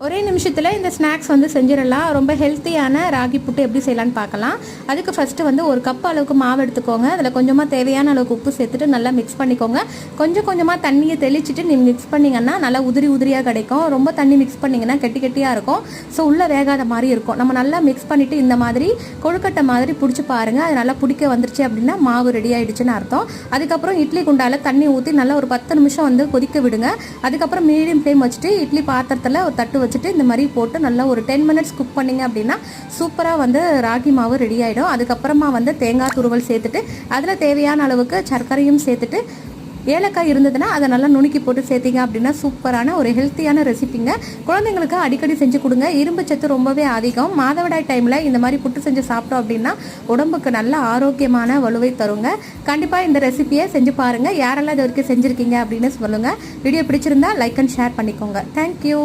ஒரே நிமிஷத்தில் இந்த ஸ்நாக்ஸ் வந்து செஞ்சிடலாம். ரொம்ப ஹெல்த்தியான ராகி புட்டு எப்படி செய்யலான்னு பார்க்கலாம். அதுக்கு ஃபஸ்ட்டு வந்து ஒரு கப் அளவுக்கு மாவு எடுத்துக்கோங்க. அதில் கொஞ்சமாக தேவையான அளவுக்கு உப்பு சேர்த்துட்டு நல்லா மிக்ஸ் பண்ணிக்கோங்க. கொஞ்சம் கொஞ்சமாக தண்ணியை தெளிச்சிட்டு நீங்கள் மிக்ஸ் பண்ணிங்கன்னா நல்லா உதிரி உதிரியாக கிடைக்கும். ரொம்ப தண்ணி மிக்ஸ் பண்ணிங்கன்னா கெட்டி கெட்டியாக இருக்கும். ஸோ உள்ளே வேகாத மாதிரி இருக்கும். நம்ம நல்லா மிக்ஸ் பண்ணிவிட்டு இந்த மாதிரி கொழுக்கட்டை மாதிரி பிடிச்சி பாருங்கள். அது நல்லா பிடிக்க வந்துருச்சு அப்படின்னா மாவு ரெடி ஆகிடுச்சுன்னு அர்த்தம். அதுக்கப்புறம் இட்லி குண்டால் தண்ணி ஊற்றி நல்லா ஒரு 10 நிமிஷம் வந்து கொதிக்க விடுங்க. அதுக்கப்புறம் மீடியம் ஃப்ளேம் வச்சுட்டு இட்லி பாத்திரத்தில் ஒரு தட்டு வச்சுட்டு இந்த மாதிரி போட்டு நல்லா ஒரு 10 மினிட்ஸ் குக் பண்ணிங்க அப்படின்னா சூப்பராக வந்து ராகி மாவு ரெடி ஆகிடும். அதுக்கப்புறமா வந்து தேங்காய் துருவல் சேர்த்துட்டு அதில் தேவையான அளவுக்கு சர்க்கரையும் சேர்த்துட்டு ஏலக்காய் இருந்ததுன்னா அதை நல்லா நுணுக்கி போட்டு சேர்த்திங்க அப்படின்னா சூப்பரான ஒரு ஹெல்த்தியான ரெசிபிங்க. குழந்தைங்களுக்கு அடிக்கடி செஞ்சு கொடுங்க. இரும்பு சத்து ரொம்பவே அதிகம். மாதவிடாய் டைமில் இந்த மாதிரி புட்டு செஞ்சு சாப்பிட்டோம் அப்படின்னா உடம்புக்கு நல்ல ஆரோக்கியமான வலுவை தருங்க. கண்டிப்பாக இந்த ரெசிபியை செஞ்சு பாருங்கள். யாரெல்லாம் இது வரைக்கும் செஞ்சுருக்கீங்க அப்படின்னு சொல்லுங்கள். வீடியோ பிடிச்சிருந்தா லைக் அண்ட் ஷேர் பண்ணிக்கோங்க. தேங்க்யூ.